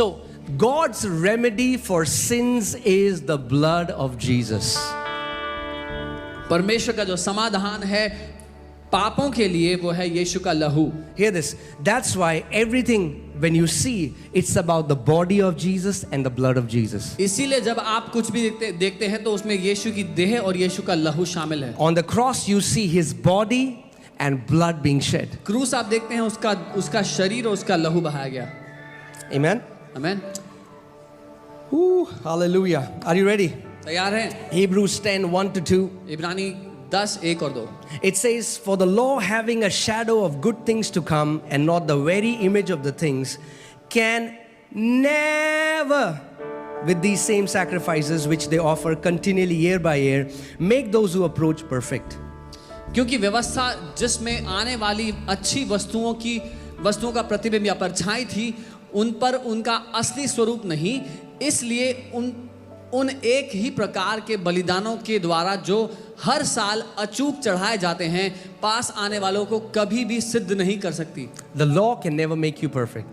So God's remedy for sins is the blood of Jesus. परमेश्वर का जो समाधान है पापों के लिए वो है यीशु का लहू. Hear this. That's why everything when you see, it's about the body of Jesus and the blood of Jesus. इसीलिए जब आप कुछ भी देखते हैं तो उसमें यीशु की देह और यीशु का लहू शामिल है. On the cross you see his body and blood being shed. क्रूस आप देखते हैं उसका शरीर और उसका लहू बहाया गया. Amen. Amen. Hallelujah. Are you ready? तैयार हैं? Hebrews 10:1-2. इब्रानी 10:1-2. It says, for the law having a shadow of good things to come and not the very image of the things, can never with these same sacrifices which they offer continually year by year make those who approach perfect. क्योंकि व्यवस्था जिसमें आने वाली अच्छी वस्तुओं का प्रतिबिंब या परछाई थी, उन पर उनका असली स्वरूप नहीं, इसलिए उन एक ही प्रकार के बलिदानों के द्वारा जो हर साल अचूक चढ़ाए जाते हैं, पास आने वालों को कभी भी सिद्ध नहीं कर सकती. The law can never make you perfect.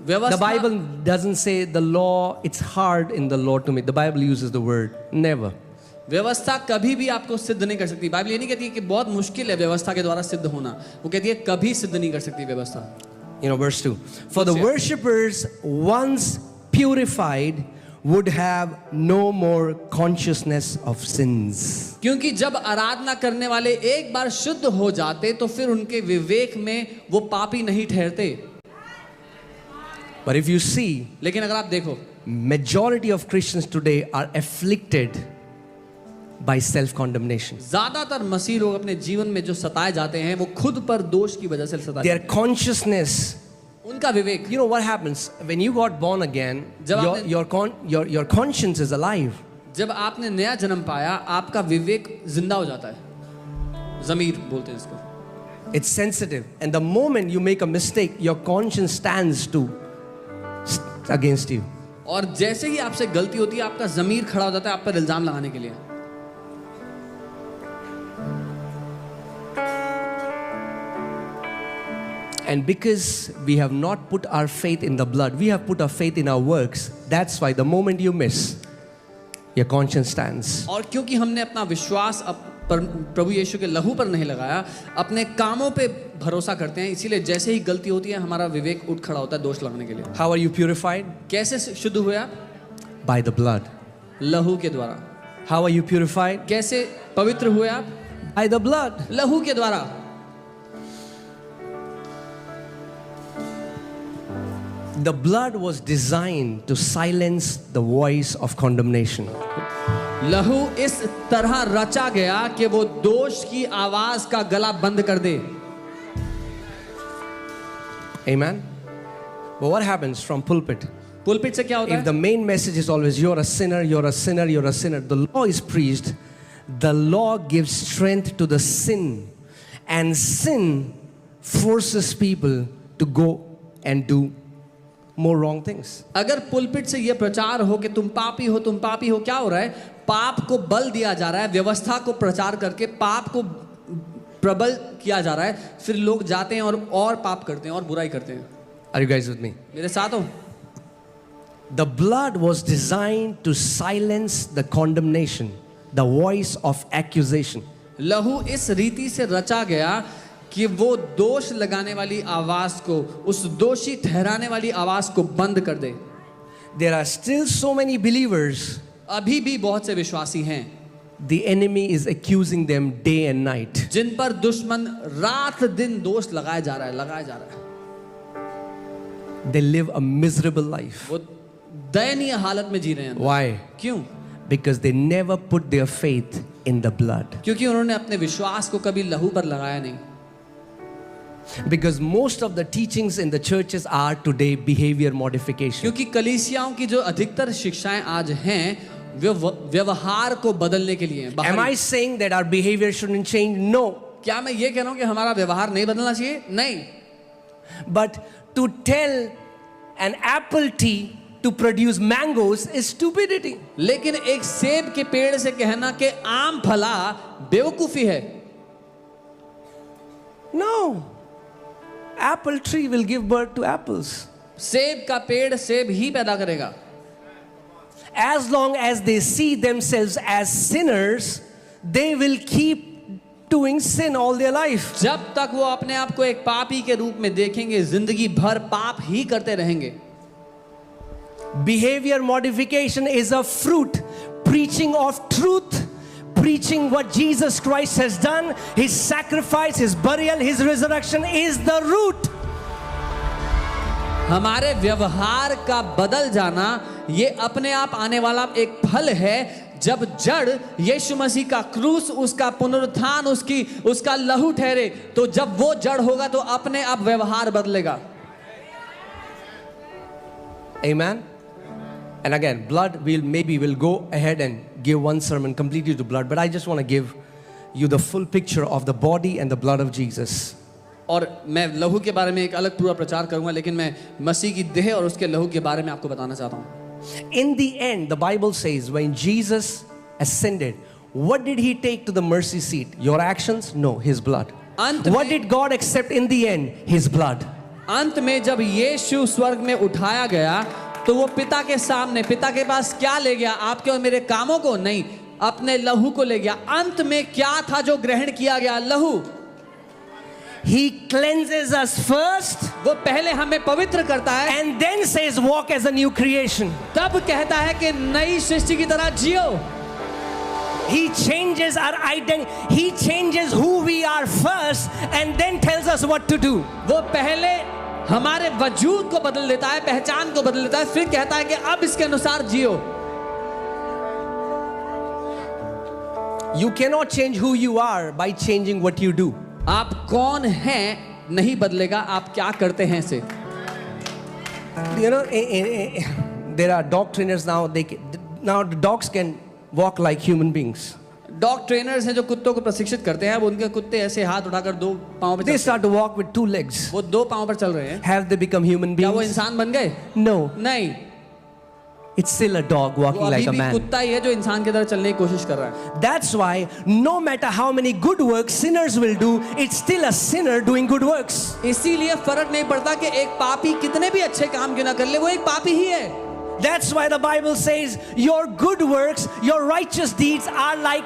व्यवस्था, The Bible doesn't say the law, it's hard in the law to make. The Bible uses the word never. व्यवस्था कभी भी आपको सिद्ध नहीं कर सकती. बाइबल ये नहीं कहती कि बहुत मुश्किल है व्यवस्था के द्वारा सिद्ध होना, वो कहती है कभी सिद्ध नहीं कर सकती व्यवस्था. Verse 2. For the worshippers once purified would have no more consciousness of sins. क्योंकि जब आराधना करने वाले एक बार शुद्ध हो जाते तो फिर उनके विवेक में वो पापी नहीं ठहरते. But if you see, लेकिन अगर आप देखो, majority of Christians today are afflicted by self-condemnation. ज्यादातर मसीह लोग अपने जीवन में जो सताए जाते हैं वो खुद पर दोष की वजह से सताए. Their consciousness, उनका विवेक. you know what happens when you got born again, your conscience is alive. जब आपने नया जन्म पाया, आपका विवेक जिंदा हो जाता है. ज़मीर बोलते हैं इसको. It's sensitive, and the moment you make a mistake, your conscience stands against you. और जैसे ही आपसे गलती होती है, आपका ज़मीर खड़ा हो जाता है आप पर इल्जाम लगाने के लिए. And because we have not put our faith in the blood, we have put our faith in our works. That's why the moment you miss, your conscience stands. और क्योंकि हमने अपना विश्वास प्रभु यीशु के लहू पर नहीं लगाया, अपने कामों पे भरोसा करते हैं, इसीलिए जैसे ही गलती होती है हमारा विवेक उठ खड़ा होता है दोष लगाने के लिए. How are you purified? कैसे शुद्ध हुए आप? By the blood. लहू के द्वारा. How are you purified? कैसे पवित्र हुए आप? By the blood. लहू के द्वारा. The blood was designed to silence the voice of condemnation. लहू इस तरह रचा गया कि वो दोष की आवाज का गला बंद कर दे. Amen. But what happens from pulpit? Pulpit से क्या होता है? If the main message is always you're a sinner, you're a sinner, you're a sinner, the law is preached. The law gives strength to the sin, and sin forces people to go and do more wrong things. अगर pulpit से ये प्रचार हो कि तुम पापी हो, क्या हो रहा है? पाप को बल दिया जा रहा है, व्यवस्था को प्रचार करके पाप को प्रबल किया जा रहा है, फिर लोग जाते हैं और पाप करते हैं और बुराई करते हैं. Are you guys with me? मेरे साथ हो? The blood was designed to silence the condemnation, the voice of accusation. लहू इस रीति से रचा गया कि वो दोष लगाने वाली आवाज को, उस दोषी ठहराने वाली आवाज को बंद कर दे. There are still so many believers. अभी भी बहुत से विश्वासी हैं. The enemy is accusing them day and night. जिन पर दुश्मन रात दिन दोष लगाया जा रहा है. They live a miserable life. वो दयनीय हालत में जी रहे हैं. Why? क्यों? Because they never put their faith in the blood. क्योंकि उन्होंने अपने विश्वास को कभी लहू पर लगाया नहीं. Because most of the teachings in the churches are today behavior modification. क्योंकि कलीसियाओं की जो अधिकतर शिक्षाएं आज हैं वे व्यवहार को बदलने के लिए हैं. Am I saying that our behavior shouldn't change? No. क्या मैं ये कह रहा हूं कि हमारा व्यवहार नहीं बदलना चाहिए? नहीं. But to tell an apple tree to produce mangoes is stupidity. लेकिन एक सेब के पेड़ से कहना कि आम फला बेवकूफी है. No. Apple tree will give birth to apples. सेब का पेड़ सेब ही पैदा करेगा। As long as they see themselves as sinners, they will keep doing sin all their life. जब तक वो अपने आप को एक पापी के रूप में देखेंगे, जिंदगी भर पाप ही करते रहेंगे। Behavior modification is a fruit. Preaching of truth, preaching what Jesus Christ has done, His sacrifice, His burial, His resurrection is the root. हमारे व्यवहार का बदल जाना ये अपने आप आने वाला एक फल है। जब जड़ यीशु मसीह का क्रूस, उसका पुनरुत्थान, उसका लहू ठहरे, तो जब वो जड़ होगा तो अपने आप व्यवहार बदलेगा। Amen. And again, blood, we'll go ahead and give one sermon completely to blood, but I just want to give you the full picture of the body and the blood of Jesus. और मैं लहू के बारे में एक अलग पूरा प्रचार करूंगा, लेकिन मैं मसीह की देह और उसके लहू के बारे में आपको बताना चाहता हूं। In the end, the Bible says when Jesus ascended, what did He take to the mercy seat? Your actions? No, His blood. What did God accept in the end? His blood. अंत में जब यीशु स्वर्ग में उठाया गया तो वो पिता के सामने, पिता के पास क्या ले गया? आपके और मेरे कामों को नहीं, अपने लहू को ले गया। अंत में क्या था जो ग्रहण किया गया? लहू। He cleanses us first, वो पहले हमें पवित्र करता है, and then says walk as a new creation. तब कहता है कि नई सृष्टि की तरह जियो। He changes our identity. He changes who we are first, and then tells us what to do. वो पहले हमारे वजूद को बदल देता है, पहचान को बदल देता है, फिर कहता है कि अब इसके अनुसार जियो। You cannot change who you are by changing what you do. आप कौन हैं नहीं बदलेगा, आप क्या करते हैं से। You know, there are dog trainers now. Now the dogs can walk like human beings. Dog trainers हैं जो कुत्तों को प्रशिक्षित करते हैं। अब उनके कुत्ते ऐसे हाथ उठाकर दो पांव पे They start to walk with two legs. वो दो पांव पर चल रहे हैं। Have they become human क्या वो beings? इंसान बन गए? No. नहीं, It's still a dog वो walking अभी like a भी man. कुत्ता ही है जो इंसान की तरह चलने की कोशिश कर रहा है। That's why no matter how many good works sinners will do, it's still a sinner doing good works. इसीलिए फर्क नहीं पड़ता कि एक पापी कितने भी अच्छे काम क्यों ना कर ले, वो एक पापी ही है। That's why the Bible says your good works, your righteous deeds are like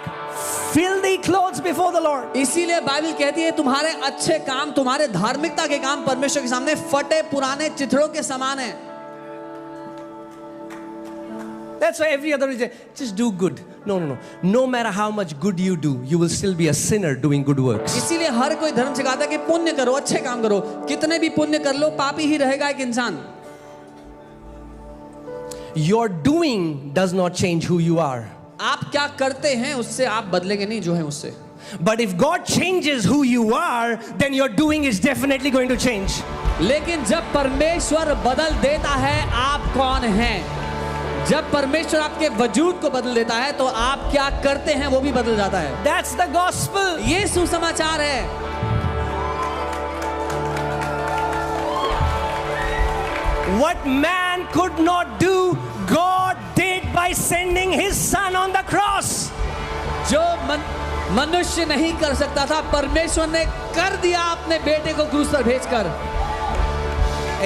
filthy clothes before the Lord. इसीलिए बाइबल कहती है तुम्हारे अच्छे काम, तुम्हारे धार्मिकता के काम परमेश्वर के सामने फटे पुराने चिथड़ों के समान हैं। That's why every other religion, just do good. No. No matter how much good you do, you will still be a sinner doing good works. इसीलिए हर कोई धर्म सिखाता है कि पुण्य करो, अच्छे काम करो, कितने भी पुण्य कर लो पापी ही रहेगा एक इंसान। Your doing does not change who you are. आप क्या करते हैं उससे आप बदलेंगे नहीं जो है उससे। But if God changes who you are, then your doing is definitely going to change. लेकिन जब परमेश्वर बदल देता है आप कौन हैं, जब परमेश्वर आपके वजूद को बदल देता है तो आप क्या करते हैं वो भी बदल जाता है। That's the gospel. ये सुसमाचार है। What man could not do, God did by sending His Son on the cross. जो मनुष्य नहीं कर सकता था परमेश्वर ने कर दिया अपने बेटे को क्रूस पर भेजकर।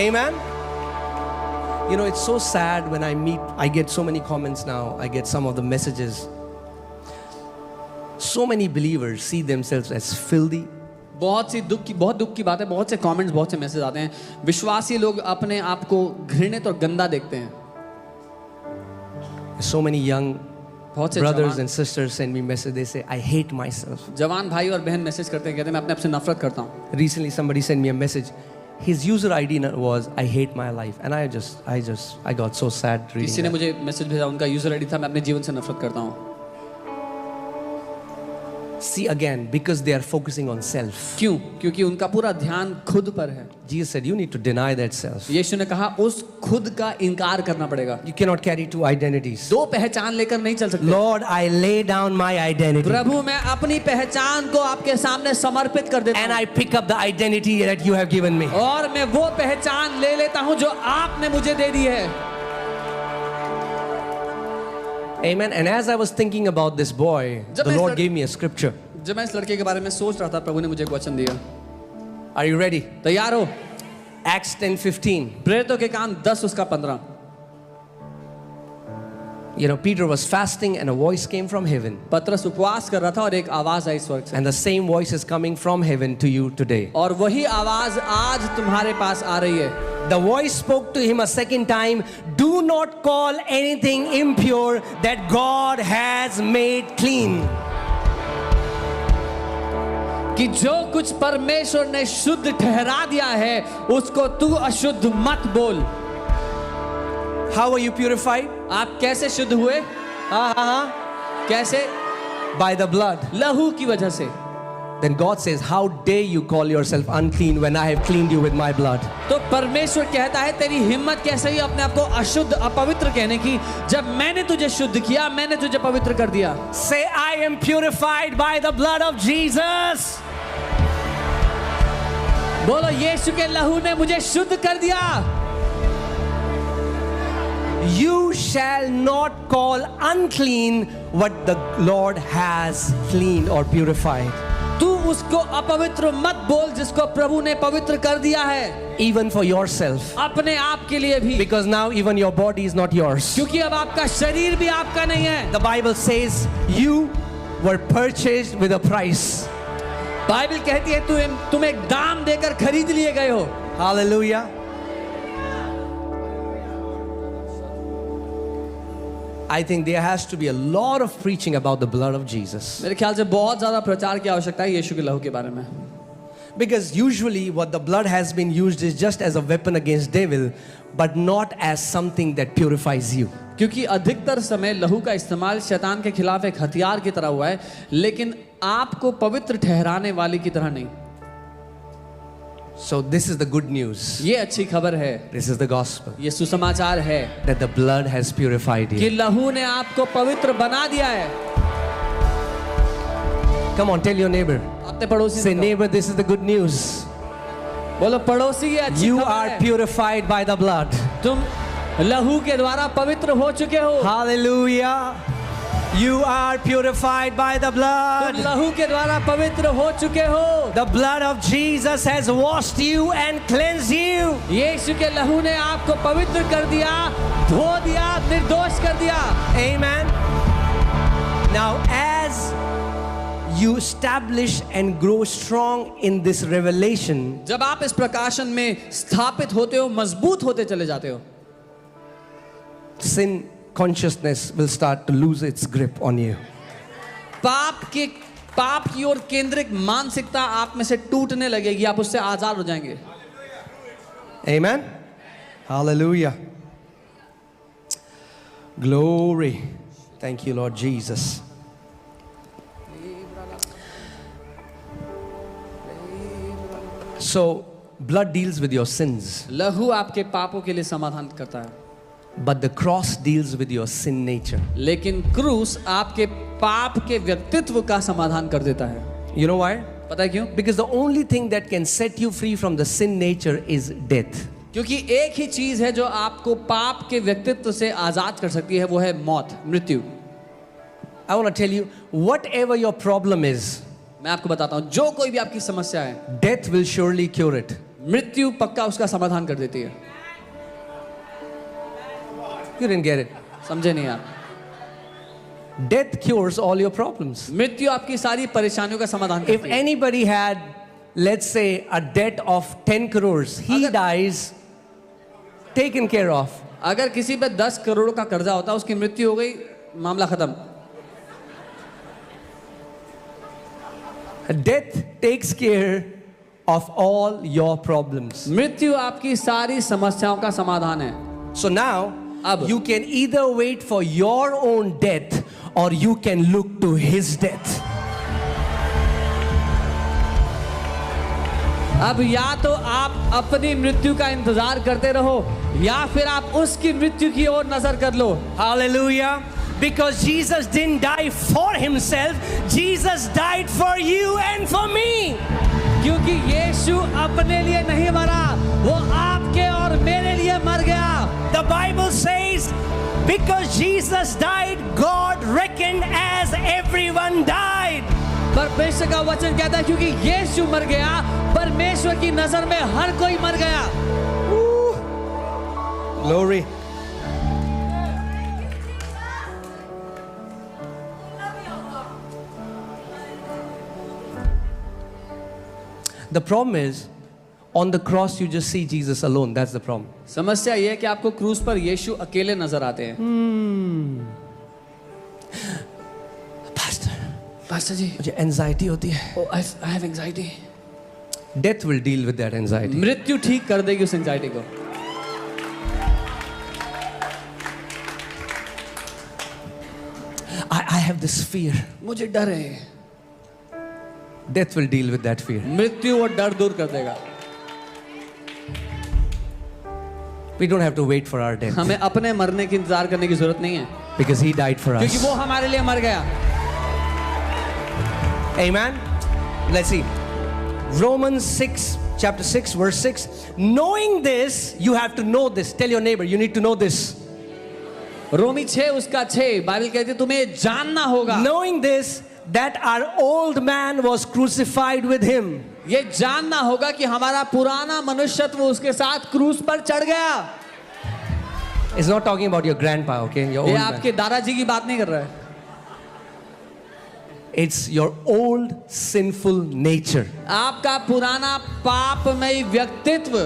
Amen. You know, it's so sad when I get so many comments now. I get some of the messages. So many believers see themselves as filthy. बहुत दुख की बात है, बहुत से कमेंट्स, बहुत से मैसेज आते हैं। विश्वासी लोग अपने आप को घृणित और गंदा देखते हैं। So many young बहुत से brothers and sisters send me message. They say, I hate myself. जवान भाई और बहन मैसेज करते हैं, कहते हैं मैं अपने आप से नफरत करता हूँ। Recently somebody sent me a message. His user ID was, I hate my life. And I got so sad reading किसी ने that. मुझे मैसेज भेजा, उनका यूजर आईडी था मैं अपने जीवन से नफरत करता हूँ। See again, because they are focusing on self. क्यों? क्योंकि उनका पूरा ध्यान खुद पर है। Jesus said, you need to deny that self. यीशु ने कहा उस खुद का इनकार करना पड़ेगा। You cannot carry two identities. दो पहचान लेकर नहीं चल सकते। Lord, I lay down my identity. प्रभु मैं अपनी पहचान को आपके सामने समर्पित कर देता And हूँ। I pick up the identity that you have given me. और मैं वो पहचान ले लेता हूँ जो आपने मुझे दे दी है। Amen. And as I was thinking about this boy, the Lord gave me a scripture. जब मैं इस लड़के के बारे में सोच रहा था प्रभु ने मुझे एक वचन दिया। Are you ready? तैयार हो? Acts 10:15. प्रेरितों के काम 10 उसका 15। You know, Peter was fasting and a voice came from heaven. पतरस उपवास कर रहा था और एक आवाज आई स्वर्ग से, And the same voice is coming from heaven to you today. और वही आवाज आज तुम्हारे पास आ रही है। The voice spoke to him a second time, do not call anything impure that God has made clean. कि जो कुछ परमेश्वर ने शुद्ध ठहरा दिया है उसको तू अशुद्ध मत बोल। How are you purified? आप कैसे शुद्ध हुए? कैसे? By the blood. लहू की वजह से। Then God says, how dare you call yourself unclean when I have cleaned you with my blood? तो परमेश्वर कहता है तेरी हिम्मत कैसे ही अपने आप को अशुद्ध अपवित्र कहने की, जब मैंने तुझे शुद्ध किया, मैंने तुझे पवित्र कर दिया। Say, I am purified by the blood of Jesus. बोलो यीशु के लहू ने मुझे शुद्ध कर दिया। You shall not call unclean what the Lord has cleaned or purified. तू उसको अपवित्र मत बोल जिसको प्रभु ने पवित्र कर दिया है। Even for yourself. अपने आप के लिए भी। Because now even your body is not yours. क्योंकि अब आपका शरीर भी आपका नहीं है। The Bible says you were purchased with a price. Bible कहती है तुम एक दाम देकर खरीद लिए गए हो। Hallelujah. I think there has to be a lot of preaching about the blood of Jesus. मेरे ख्याल से बहुत ज़्यादा प्रचार की आवश्यकता है यीशु के लहू के बारे में। Because usually what the blood has been used is just as a weapon against devil, but not as something that purifies you. क्योंकि अधिकतर समय लहू का इस्तेमाल शैतान के खिलाफ एक हथियार की तरह हुआ है, लेकिन आपको पवित्र ठहराने वाले की तरह नहीं। So this is the good news. ये अच्छी खबर है, This is the gospel. ये सुसमाचार है That the blood has purified कि you. लहू ने आपको पवित्र बना दिया है। Come on, tell your neighbor. अपने पड़ोसी Say, से neighbor, this is the good news. बोलो पड़ोसी ये अच्छी You खबर are है। purified by the blood. तुम लहू के द्वारा पवित्र हो चुके हो। Hallelujah. You are purified by the तुम blood. लहू के द्वारा पवित्र हो चुके हो। The blood of Jesus has washed you and cleansed you. यीशु के लहू ने आपको पवित्र कर दिया, धो दिया, निर्दोष कर दिया। Amen. Now, as you establish and grow strong in this revelation, जब आप इस प्रकाशन में स्थापित होते हो, मजबूत होते चले जाते हो, sin consciousness will start to lose its grip on you. पाप की ओर केंद्रित मानसिकता आप में से टूटने लगेगी, आप उससे आजाद हो जाएंगे। Amen. Hallelujah. Glory. Thank you, Lord Jesus. So, blood deals with your sins, लहू आपके पापों के लिए समाधान करता है, but the cross deals with your sin nature. लेकिन क्रूस आपके पाप के व्यक्तित्व का समाधान कर देता है। You know why? पता है क्यों? Because the only thing that can set you free from the sin nature is death. क्योंकि एक ही चीज है जो आपको पाप के व्यक्तित्व से आजाद कर सकती है, वो है मौत, मृत्यु। I want to tell you, whatever your problem is, मैं आपको बताता हूं, जो कोई भी आपकी समस्या है, death will surely cure it. मृत्यु पक्का उसका समाधान कर देती है। You didn't get it. समझे नहीं आप? Death cures all your problems. मृत्यु आपकी सारी परेशानियों का समाधान If करती है। anybody had, let's say, a debt of 10 crores, he dies, taken care of. अगर किसी पे 10 करोड़ का कर्जा होता, उसकी मृत्यु हो गई, मामला खत्म। Death takes care of all your problems. मृत्यु आपकी सारी समस्याओं का समाधान है। So now, अब you can either wait for your own death or you can look to his death. अब या तो आप अपनी मृत्यु का इंतजार करते रहो या फिर आप उसकी मृत्यु की ओर नजर कर लो। Hallelujah. Because Jesus didn't die for himself, Jesus died for you and for me. क्योंकि यीशु अपने लिए नहीं मरा, वो आपके और मेरे लिए मर गया। The Bible says, because Jesus died, God reckoned as everyone died. परमेश्वर का वचन कहता है क्योंकि यीशु मर गया, परमेश्वर की नजर में हर कोई मर गया। Glory. The problem is, on the cross you just see Jesus alone. That's the problem. समस्या यह है कि आपको क्रूस पर यीशु अकेले नजर आते हैं। Pastor, जी मुझे एंजाइटी होती है। Oh, I have anxiety. Death will deal with that anxiety. मृत्यु ठीक कर देगी उस एंजाइटी को। I have this fear. मुझे डर है। Death will deal with that fear. मृत्यु वो डर दूर कर देगा। We don't have to wait for our death हमें अपने मरने की इंतजार करने की जरूरत नहीं है, because He died for क्योंकि us. वो हमारे लिए मर गया। Amen. Let's see. Romans 6, chapter 6, verse 6. Knowing this, you have to know this. Tell your neighbor, you need to know this. रोमी 6 उसका 6 बाइबल कहती है तुम्हें जानना होगा। Knowing this, that our old man was crucified with Him. ये जानना होगा कि हमारा पुराना मनुष्यत्व उसके साथ क्रूस पर चढ़ गया। It's not talking about your grandpa, okay? Your old ये man. आपके दादाजी की बात नहीं कर रहा है, It's your old sinful nature. आपका पुराना पापमय व्यक्तित्व।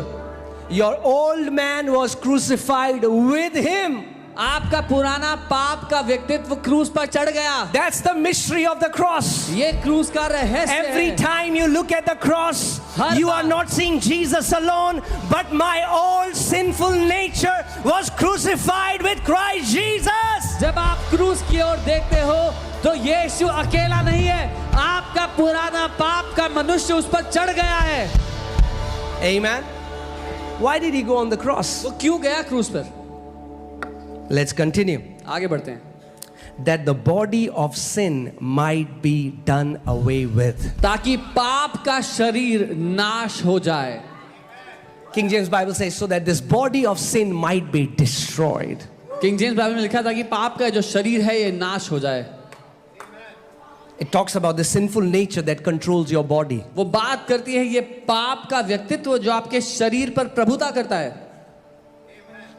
Your old man was crucified with Him. आपका पुराना पाप का व्यक्तित्व क्रूस पर चढ़ गया। That's the mystery of the cross. ये क्रूस का रहस्य Every है। time you look at the cross, her you bar- are not seeing Jesus alone, but my old sinful nature was crucified with Christ Jesus. जब आप क्रूस की ओर देखते हो तो यीशु अकेला नहीं है, आपका पुराना पाप का मनुष्य उस पर चढ़ गया है। Amen. Why did He go on the cross? वो क्यों गया क्रूस पर? Let's continue. आगे बढ़ते हैं। That the body of sin might be done away with. ताकि पाप का शरीर नाश हो जाए। King James Bible says, so that this body of sin might be destroyed. King James Bible में लिखा था कि पाप का जो शरीर है ये नाश हो जाए। It talks about the sinful nature that controls your body. वो बात करती है ये पाप का व्यक्तित्व जो आपके शरीर पर प्रभुता करता है,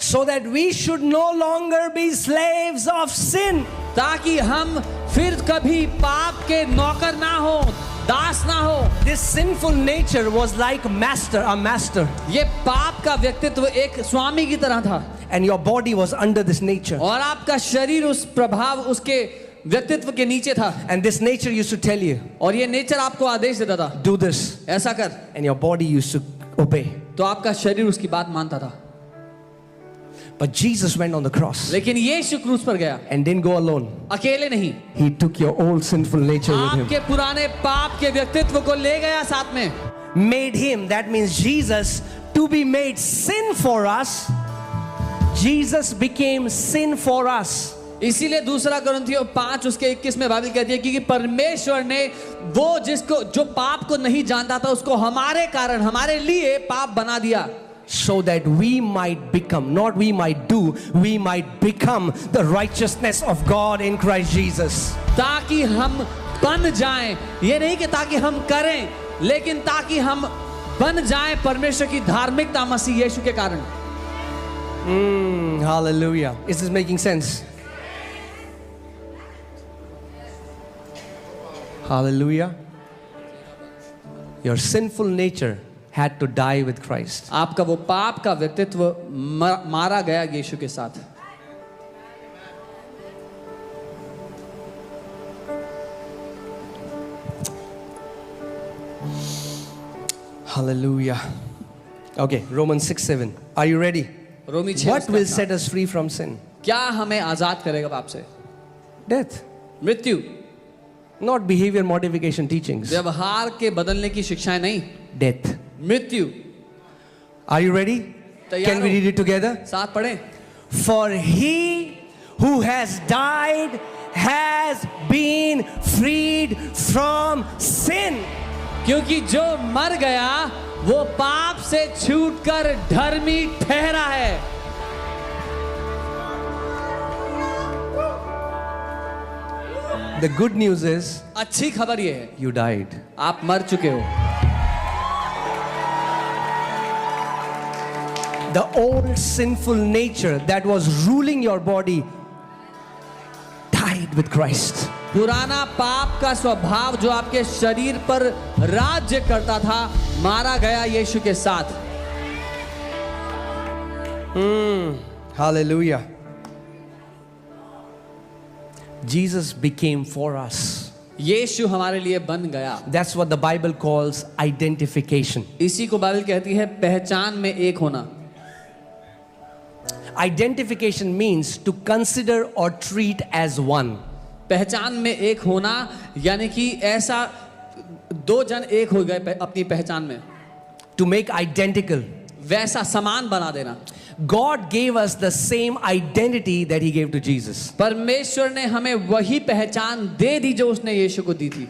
So that we should no longer be slaves of sin. ताकि हम फिर कभी पाप के नौकर ना हो, दास ना हो। This sinful nature was like a master, ये पाप का व्यक्तित्व एक स्वामी की तरह था, and your body was under this nature. और आपका शरीर उस प्रभाव उसके व्यक्तित्व के नीचे था। And this nature used to tell you, और ये नेचर आपको आदेश देता था, do this, ऐसा कर, and your body used to obey. तो आपका शरीर उसकी बात मानता था। But Jesus went on the cross लेकिन यीशु क्रूस पर गया, and didn't go alone. अकेले नहीं, He took your old sinful nature with Him. आपके पुराने पाप के व्यक्तित्व को ले गया साथ में। Made Him, that means Jesus, to be made sin for us. Jesus became sin for us. इसीलिए दूसरा कोरिन्थियों 5 उसके 21 में बाइबल कहती है क्योंकि परमेश्वर ने वो जिसको जो पाप को नहीं जानता था उसको हमारे कारण हमारे लिए पाप बना दिया। So that we might become, not we might do, we might become the righteousness of God in Christ Jesus. ताकि हम बन जाएं, ये नहीं कि ताकि हम करें, लेकिन ताकि हम बन जाएं परमेश्वर की धार्मिकता मसीह यीशु के कारण। Hallelujah. Is this making sense? Hallelujah. Your sinful nature had to die with Christ. आपका वो पाप का व्यक्तित्व मारा गया यीशु के साथ। Hallelujah. Okay, Romans 6:7. Are you ready? Romi 6 What will set us free from sin? क्या हमें आजाद करेगा पाप से? Death. मृत्यु, Not behavior modification teachings. व्यवहार के बदलने की शिक्षाएं नहीं, Death. मृत्यु। Are you ready? तैयार Can we हो? read it together? साथ पढ़ें। For he who has died has been freed from sin. क्योंकि जो मर गया वो पाप से छूटकर धर्मी ठहरा है। The good news is अच्छी खबर ये है, you died. आप मर चुके हो। The old sinful nature that was ruling your body died with Christ. पुराना पाप का स्वभाव जो आपके शरीर पर राज्य करता था, मारा गया यीशु के साथ। Hallelujah. Jesus became for us. यीशु हमारे लिए बन गया। That's what the Bible calls identification. इसी को बाइबल कहती है पहचान में एक होना। Identification means to consider or treat as one. पहचान में एक होना यानी कि ऐसा दो जन एक हो गए अपनी पहचान में, To make identical. वैसा समान बना देना। God gave us the same identity that He gave to Jesus. परमेश्वर ने हमें वही पहचान दे दी जो उसने यीशु को दी थी।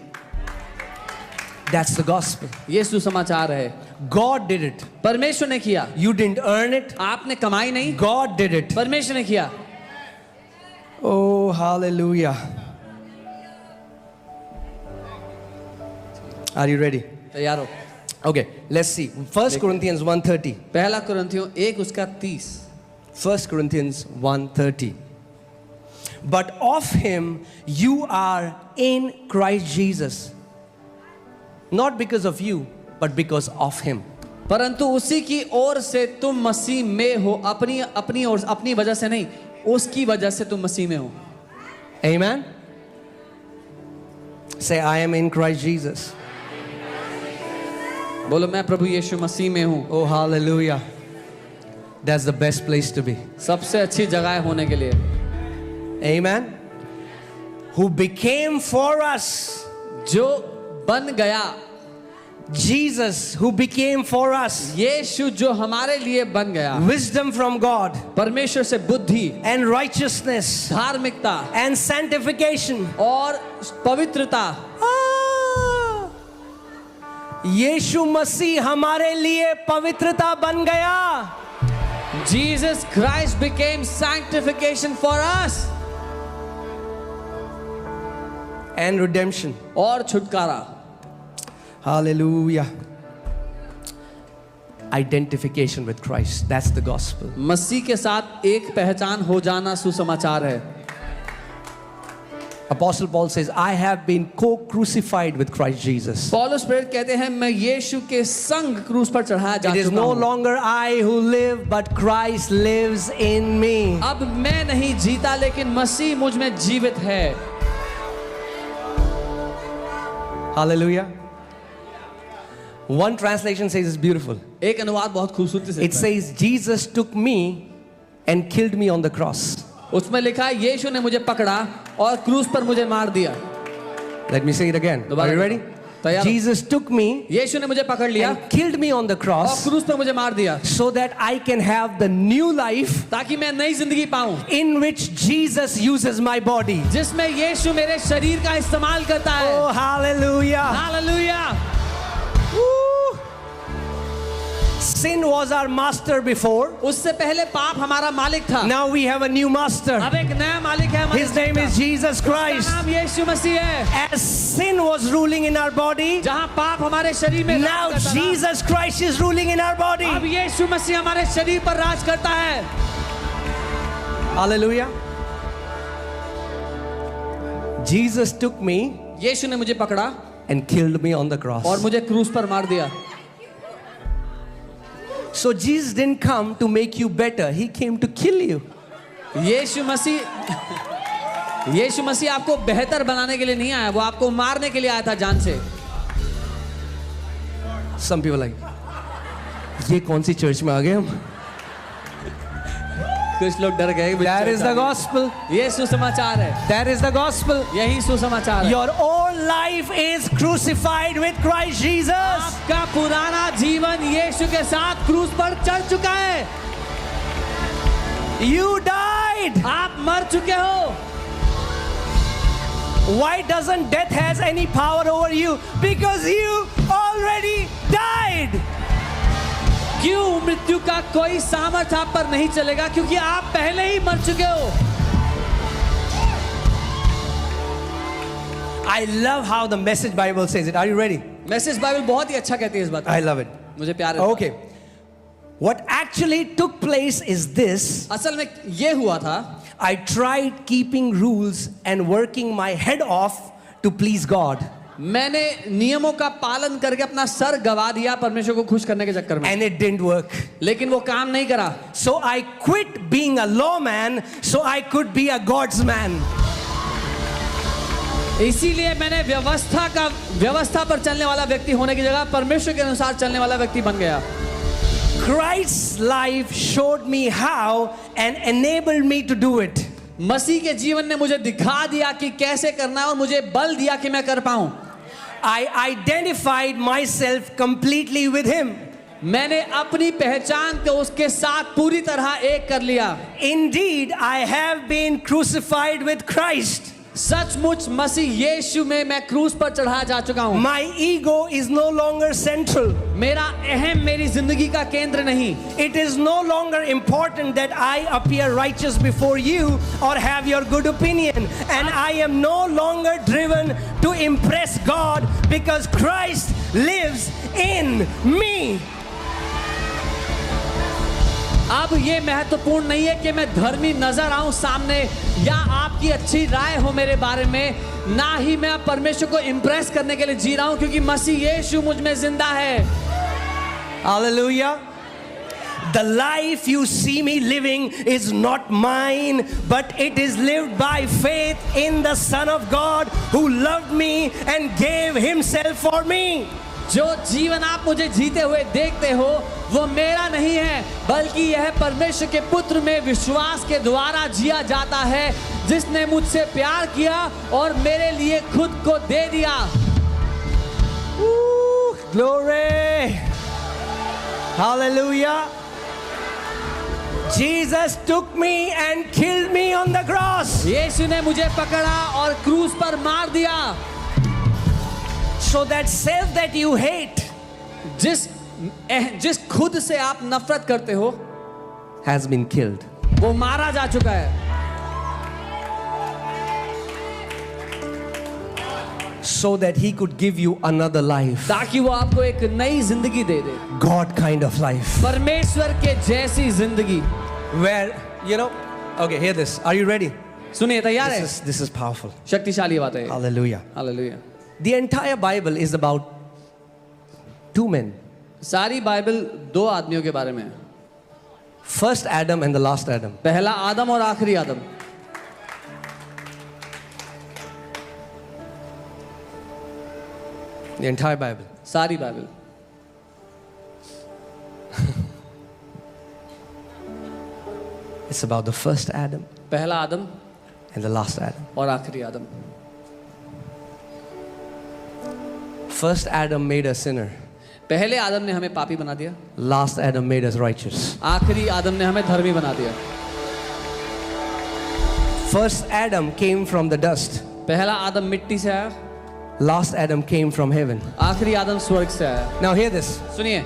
That's the gospel. ये सुसमाचार है। God did it. परमेश्वर ने किया, You didn't earn it. आपने कमाई नहीं, God did it. परमेश्वर ने किया। Oh, hallelujah. Are you ready? तैयार हो? Okay, let's see. 1 Corinthians 1:30. पहला कुरिन्थियों 1 उसका 30। 1 Corinthians 1:30. But of Him you are in Christ Jesus. Not because of you, but because of Him. परंतु उसी की ओर से तुम मसीह में हो, अपनी ओर, अपनी वजह से नहीं, उसकी वजह से तुम मसीह में हो। Amen? Say, I am in Christ Jesus. बोलो मैं प्रभु यीशु मसीह में हूँ। Oh, hallelujah. That's the best place to be. सबसे अच्छी जगह है होने के लिए। Amen? Who became for us. जो बन गया, Jesus, who became for us. यीशु जो हमारे लिए बन गया। Wisdom from God परमेश्वर से बुद्धि, and righteousness धार्मिकता and sanctification. और पवित्रता। यीशु मसीह हमारे लिए पवित्रता बन गया। Jesus Christ became sanctification for us. And redemption. और छुटकारा। Hallelujah. Identification with Christ. That's the gospel. मसीह के साथ एक पहचान हो जाना सुसमाचार है। Apostle Paul says, I have been co-crucified with Christ Jesus. पौलुस प्रेरित कहते हैं मैं यीशु के संग क्रूस पर चढ़ाया जा It is चुका no हूँ। longer I who live, but Christ lives in me. अब मैं नहीं जीता लेकिन मसीह मुझ में जीवित है। Hallelujah. One translation says it's beautiful. एक अनुवाद बहुत खूबसूरती से It says, Jesus took me and killed me on the cross. उसमें लिखा है यीशु ने मुझे पकड़ा और क्रूस पर मुझे मार दिया। Let me say it again. Are you ready? तैयार? Jesus took me यीशु ने मुझे पकड़ लिया and killed me on the और cross क्रूस पर मुझे मार दिया so that I can have the new life ताकि मैं नई जिंदगी पाऊं in which Jesus uses my body. जिसमें यीशु मेरे शरीर का इस्तेमाल करता है। Oh, hallelujah. Hallelujah. Woo. Sin was our master before. उससे पहले पाप हमारा मालिक था। Now we have a new master. अब एक नया मालिक है हमारे His name is Jesus उसका Christ. नाम यीशु मसीह है। As sin was ruling in our body, जहाँ पाप हमारे शरीर में now राज करता था, Jesus Christ is ruling in our body. अब यीशु मसीह हमारे शरीर पर राज करता है। Hallelujah. Jesus took me यीशु ने मुझे पकड़ा and killed me on the cross. और मुझे क्रूस पर मार दिया। So Jesus didn't come to make you better. He came to kill you. यीशु मसीह आपको बेहतर बनाने के लिए नहीं आया, वो आपको मारने के लिए आया था जान से। Some people are like, ये कौन सी चर्च में आ गए हम? कुछ लोग डर गए। That is the gospel. ये सुसमाचार है। That is the gospel. यही सुसमाचार है। Your old life is crucified with Christ Jesus. आपका पुराना जीवन यीशु के साथ क्रूस पर चढ़ चुका है। You died. आप मर चुके हो। Why doesn't death has any power over you? Because you already died. क्यों मृत्यु का कोई सामर्थ आप पर नहीं चलेगा? क्योंकि आप पहले ही मर चुके हो। I love how the Message Bible says it. Are you ready? Message Bible बहुत ही अच्छा कहती है इस बात को। I love it. मुझे प्यार है। Okay. What actually took place is this. असल में ये हुआ था, I tried keeping rules and working my head off to please God. मैंने नियमों का पालन करके अपना सर गवा दिया परमेश्वर को खुश करने के चक्कर में, And it didn't work. लेकिन वो काम नहीं करा। So I quit being a lawman so I could be a God's man. इसीलिए मैंने व्यवस्था पर चलने वाला व्यक्ति होने की जगह परमेश्वर के अनुसार चलने वाला व्यक्ति बन गया। Christ's life showed me how and enabled me to do it. मसीह के जीवन ने मुझे दिखा दिया कि कैसे करना है और मुझे बल दिया कि मैं कर पाऊं। I identified myself completely with him. मैंने अपनी पहचान को उसके साथ पूरी तरह एक कर लिया। Indeed, I have been crucified with Christ. सचमुच मसीह यीशु में मैं क्रूस पर चढ़ाया जा चुका हूं। My ego is no longer central. मेरा अहम मेरी जिंदगी का केंद्र नहीं। It is no longer important that I appear righteous before you or have your good opinion. And I am no longer driven to impress God because Christ lives in me. अब ये महत्वपूर्ण नहीं है कि मैं धर्मी नजर आऊं सामने या आपकी अच्छी राय हो मेरे बारे में, ना ही मैं परमेश्वर को इम्प्रेस करने के लिए जी रहा हूं, क्योंकि मसीह यीशु मुझ में जिंदा है। Hallelujah. The life you see me living is not mine, but it is lived by faith in the Son of God who loved me and gave himself for me. जो जीवन आप मुझे जीते हुए देखते हो वो मेरा नहीं है, बल्कि यह परमेश्वर के पुत्र में विश्वास के द्वारा जिया जाता है, जिसने मुझसे प्यार किया और मेरे लिए खुद को दे दिया। Glory. Hallelujah. Jesus took me and killed me on the cross. यीशु ने मुझे पकड़ा और क्रूस पर मार दिया। So that self that you hate जिस खुद से आप नफरत करते हो has been killed. वो मारा जा चुका है, so that he could give you another life. ताकि वो आपको एक नई जिंदगी दे दे, God kind of life. परमेश्वर के जैसी जिंदगी। Where, you know, okay, hear this. Are you ready? सुनिए, तैयार है? This is powerful. शक्तिशाली बात है। Hallelujah. Hallelujah. The entire Bible is about two men. सारी बाइबल दो आदमियों के बारे में है, First Adam and the last Adam. पहला आदम और आखिरी आदम। The entire Bible. सारी Bible. It's about the first Adam पहला आदम and the last Adam. और आखिरी आदम। First Adam made us sinner. पहले आदम ने हमें पापी बना दिया, Last Adam made us righteous. आखिरी आदम ने हमें धर्मी बना दिया। First Adam came from the dust. पहला आदम मिट्टी से आया, Last Adam came from heaven. आखिरी आदम स्वर्ग से आया। Now hear this. सुनिए,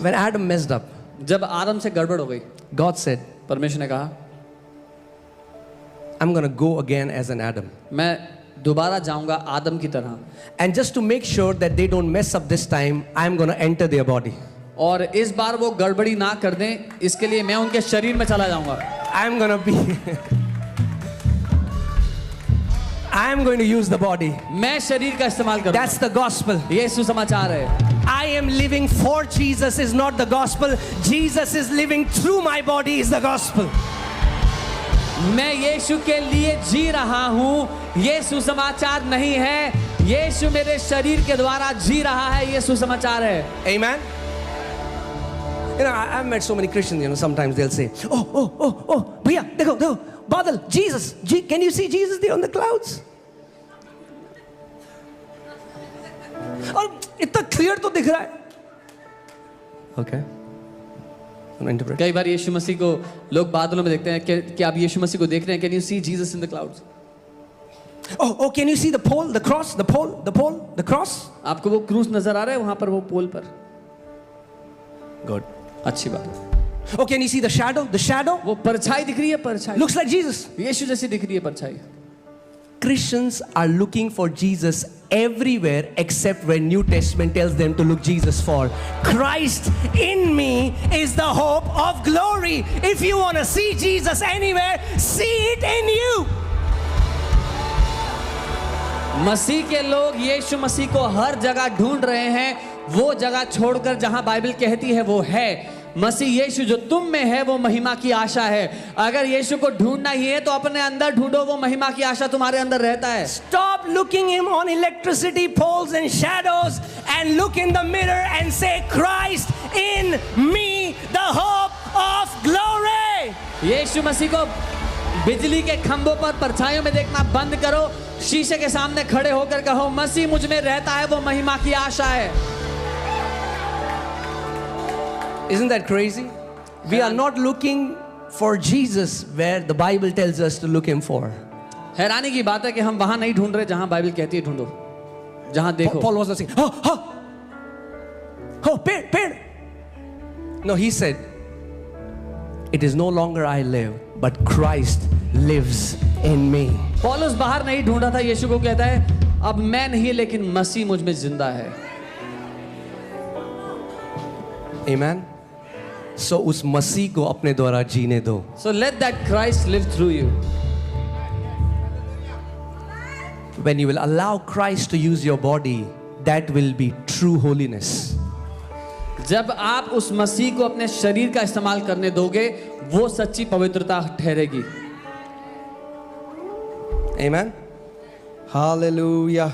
When Adam messed up, जब आदम से गड़बड़ हो गई, God said, परमेश्वर ने कहा I'm going to go again as an Adam. मैं दोबारा जाऊंगा आदम की तरह, And just to make sure that they don't mess up this time, I'm going to enter their body. और इस बार वो गड़बड़ी ना कर दें, इसके लिए मैं उनके शरीर में चला जाऊंगा। I'm going to be I'm going to use the body. मैं शरीर का इस्तेमाल करूंगा। That's the gospel. ये सुसमाचार है। I am living for Jesus is not the gospel. Jesus is living through my body is the gospel. मैं यीशु के लिए जी रहा हूँ, ये सुसमाचार नहीं है। यीशु मेरे शरीर के द्वारा जी रहा है, ये सुसमाचार है। Amen. You know, I've met so many Christians, you know, sometimes they'll say, oh, bhaiya, dekho, Badal, Jesus, can you see Jesus there on the clouds? और इतना क्लियर तो दिख रहा है। Okay. Interpret. कई बार यीशु मसीह को लोग बादलों में देखते हैं कि आप यीशु मसीह को देख रहे हैं। Can you see Jesus in the clouds? Oh, can you see the pole, the cross, the pole, the cross? आपको वो क्रूस नजर आ रहा है वहां पर, वो पोल पर? Good. अच्छी बात है। Oh, can you see the shadow? वो परछाई दिख रही है, परछाई। Looks like Jesus. यीशु जैसी दिख रही है परछाई। Christians are looking for Jesus everywhere except where New Testament tells them to look Jesus for. Christ in me is the hope of glory. If you want to see Jesus anywhere, see it in you. मसीह के लोग यीशु मसीह को हर जगह ढूंढ रहे हैं, वो जगह छोड़कर जहां बाइबल कहती है वो है। मसीह यीशु जो तुम में है वो महिमा की आशा है। अगर यीशु को ढूंढना ही है तो अपने अंदर ढूंढो, वो महिमा की आशा तुम्हारे अंदर रहता है। Stop looking him on electricity poles and shadows and look in the mirror and say, Christ in me, the hope of glory. यीशु मसीह को बिजली के खंभों पर परछाइयों में देखना बंद करो, शीशे के सामने खड़े होकर कहो, मसीह मुझ में रहता है, वो महिमा की आशा है। Isn't that crazy? We are not looking for Jesus where the Bible tells us to look him for. हैरानी की बात है कि हम वहां नहीं ढूंढ रहे जहां बाइबल कहती है ढूंढो, जहां देखो। Paul was not saying, पेड़. No, he said, it is no longer I live, but Christ lives in me. पौलुस बाहर नहीं ढूंढ रहा था, यीशु को कहता है अब मैं नहीं लेकिन मसीह मुझ में जिंदा है। Amen. So उस मसीह को अपने द्वारा जीने दो। So let that Christ live through you. When you will allow Christ to use your body, that will be true holiness. जब आप उस मसीह को अपने शरीर का इस्तेमाल करने दोगे, वो सच्ची पवित्रता ठहरेगी। Amen. Hallelujah.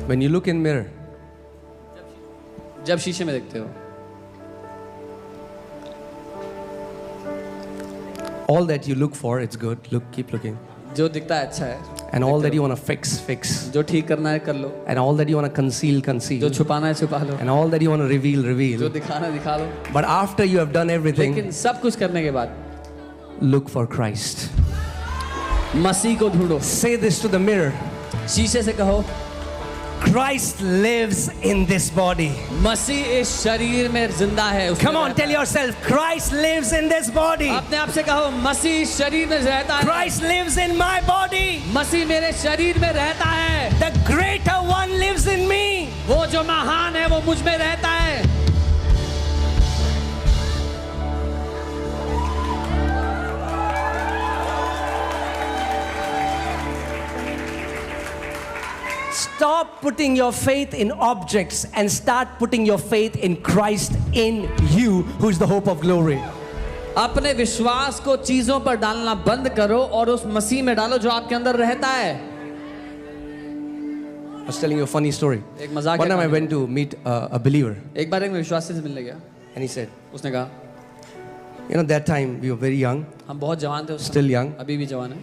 When you look in mirror, जब शीशे में देखते हो, all that you look for, it's good. Keep looking. जो दिखता है अच्छा है, And all that you want to fix. जो ठीक करना है कर लो, And all that you want to conceal. जो छुपाना है छुपा लो, And all that you want to जो reveal. दिखाना है दिखा लो। But after you have done everything, लेकिन सब कुछ करने के बाद look for Christ. मसीह को ढूंढो। Say this to the mirror. शीशे से कहो, Christ lives in this body. मसीह इस शरीर में जिंदा है। उसमें Come on, रहता tell है। yourself, Christ lives in this body. अपने आप से कहो, मसीह इस शरीर में रहता है। Christ lives in my body. मसीह मेरे शरीर में रहता है। The greater one lives in me. वो जो महान है वो मुझ में रहता है। Stop putting your faith in objects and start putting your faith in Christ in you, who is the hope of glory. अपने विश्वास को चीजों पर डालना बंद करो और उस मसीह में डालो जो आपके अंदर रहता है। I was telling you a funny story. एक मजाक One time I went to meet a believer, एक बार एक विश्वासी से मिलने गया, and he said, उसने कहा, that time we were very young, हम बहुत जवान थे उस still समय, young. अभी भी जवान है।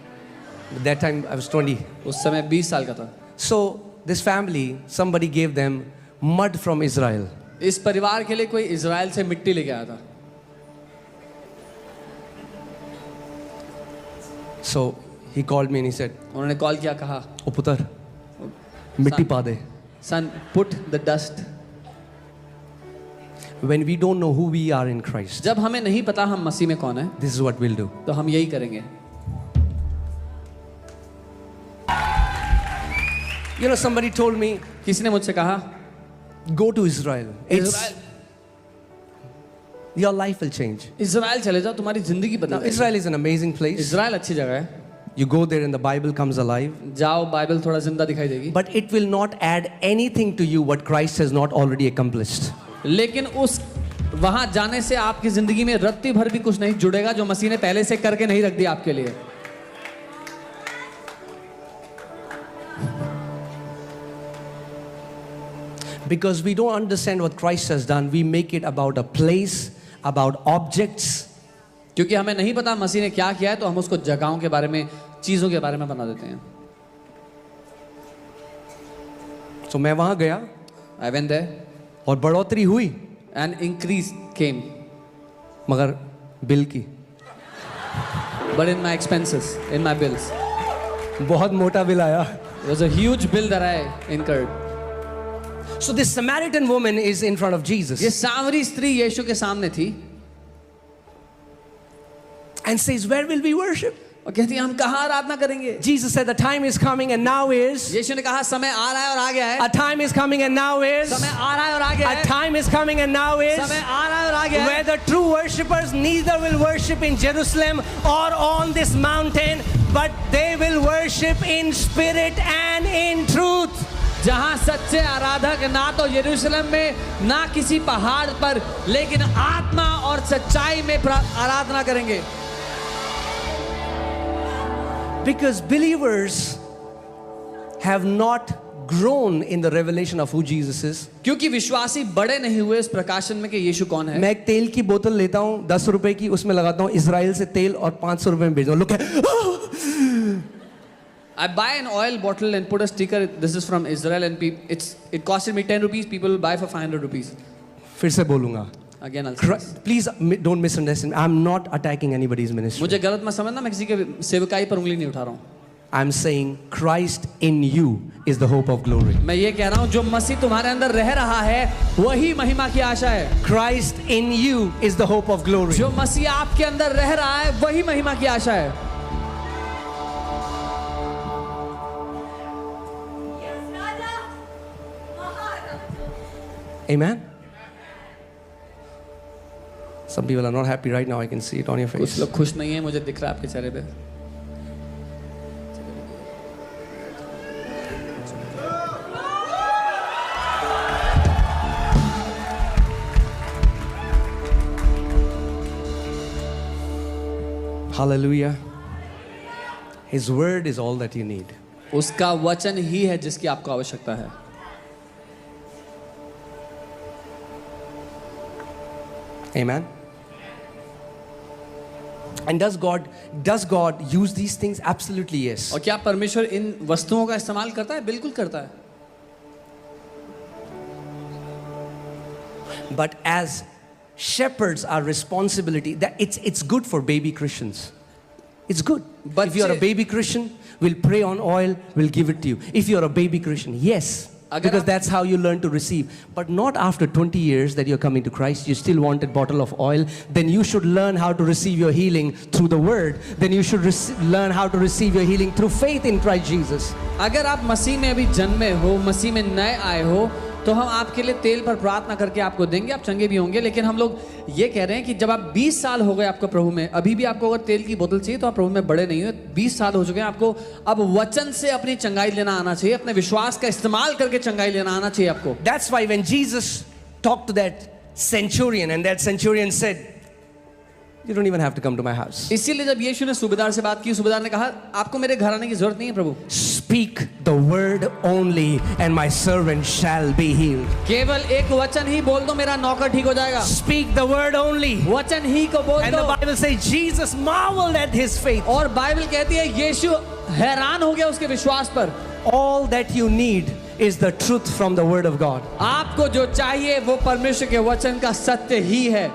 But that time I was 20. उस समय 20 साल का था। So this family, somebody gave them mud from Israel. इस परिवार के लिए कोई इजराइल से मिट्टी लेके आया था। So he called me and he said, उन्होंने कॉल किया, कहा, "O putar, मिट्टी पा दे." Son put the dust. When we don't know who we are in Christ, जब हमें नहीं पता हम मसीह में कौन है, this is what we'll do. तो हम यही करेंगे। Somebody told me, किसी ने मुझसे कहा, go to Israel. Your life will change. Israel चले जाओ, तुम्हारी जिंदगी Now, बदल। Israel is an amazing place. Israel अच्छी जगह है, You go there and the Bible comes alive. जाओ, बाइबल थोड़ा जिंदा दिखाई देगी, But it will not add anything to you what Christ has not already accomplished. लेकिन उस वहां जाने से आपकी जिंदगी में रत्ती भर भी कुछ नहीं जुड़ेगा जो मसीह ने पहले से करके नहीं रख दिया आपके लिए। Because we don't understand what Christ has done, we make it about a place, about objects. क्योंकि हमें नहीं पता मसीह ने क्या किया है, तो हम उसको जगहों के बारे में, चीजों के बारे में बना देते हैं। So मैं वहां गया I went there और बढ़ोतरी हुई, and increase came, मगर बिल की but in my expenses, in my bills, बहुत मोटा बिल आया. there was a huge bill that I incurred. So this Samaritan woman is in front of Jesus. ये सामरी स्त्री यीशु के सामने थी, and says, where will we worship? और कहती है हम कहाँ आराधना करेंगे? Jesus said, the time is coming and now is. यीशु ने कहा समय आ रहा है और आ गया है. A time is coming and now is. समय आ रहा है और आ गया A है. time is coming and now is. समय आ रहा है और आ गया है. Where the true worshippers neither will worship in Jerusalem or on this mountain, but they will worship in spirit and in truth. जहाँ सच्चे आराधक ना तो यरूशलेम में ना किसी पहाड़ पर लेकिन आत्मा और सच्चाई में आराधना करेंगे. Because believers have not grown in the revelation of who Jesus is. क्योंकि विश्वासी बड़े नहीं हुए इस प्रकाशन में कि यीशु कौन है. मैं एक तेल की बोतल लेता हूँ 10 रुपए की, उसमें लगाता हूँ इजराइल से तेल और 500 रुपए में भेजता हूँ. Look, I buy an oil bottle and put a sticker. This is from Israel and it costed me 10 rupees. People buy for 500 rupees. फिर से बोलूँगा. Again, I'll say this. Please don't misunderstand. I'm not attacking anybody's ministry. मुझे गलत मत समझना, मैं किसी के सेवकाई पर उंगली नहीं उठा रहा हूँ. I'm saying Christ in you is the hope of glory. मैं ये कह रहा हूँ जो मसीह तुम्हारे अंदर रह रहा है वही महिमा की आशा है. Christ in you is the hope of glory. जो मसीह आपके अंदर रह रहा है वही महिमा की आशा है. Amen. Some people are not happy right now. I can see it on your कुछ face. लोग खुश नहीं है, मुझे दिख रहा है आपके चेहरे पे. Hallelujah. His word is all that you need. उसका वचन ही है जिसकी आपको आवश्यकता है. Amen. And does God use these things? Absolutely yes. और क्या परमेश्वर इन वस्तुओं का इस्तेमाल करता है? बिल्कुल करता है. But as shepherds, our responsibility that it's good for baby Christians. It's good. But if you're a baby Christian, we'll pray on oil, we'll give it to you. If you're a baby Christian, yes. Because that's how you learn to receive. But not after 20 years that you're coming to Christ, you still want a bottle of oil. Then you should learn how to receive your healing through the word. Then you should learn how to receive your healing through faith in Christ Jesus. अगर आप मसीह में अभी जन्मे हो, मसीह में नए आए हो, तो हम आपके लिए तेल पर प्रार्थना करके आपको देंगे, आप चंगे भी होंगे. लेकिन हम लोग ये कह रहे हैं कि जब आप 20 साल हो गए आपको प्रभु में, अभी भी आपको अगर तेल की बोतल चाहिए तो आप प्रभु में बड़े नहीं हुए. 20 साल हो चुके हैं, आपको अब वचन से अपनी चंगाई लेना आना चाहिए, अपने विश्वास का इस्तेमाल करके चंगाई लेना आना चाहिए आपको. That's why when Jesus talked to that centurion and that centurion said, you don't even have to come to my house. इसीलिए जब यीशु ने सूबेदार से बात की, सूबेदार ने कहा आपको मेरे घर आने की जरूरत नहीं है प्रभु. Speak the word only and my servant shall be healed. केवल एक वचन ही बोल दो, मेरा नौकर ठीक हो जाएगा. Speak the word only. वचन ही को बोल And the दो. Bible says Jesus marveled at his faith. और बाइबल कहती है यीशु हैरान हो गया उसके विश्वास पर. All that you need is the truth from the word of God. आपको जो चाहिए वो परमेश्वर के वचन का सत्य ही है.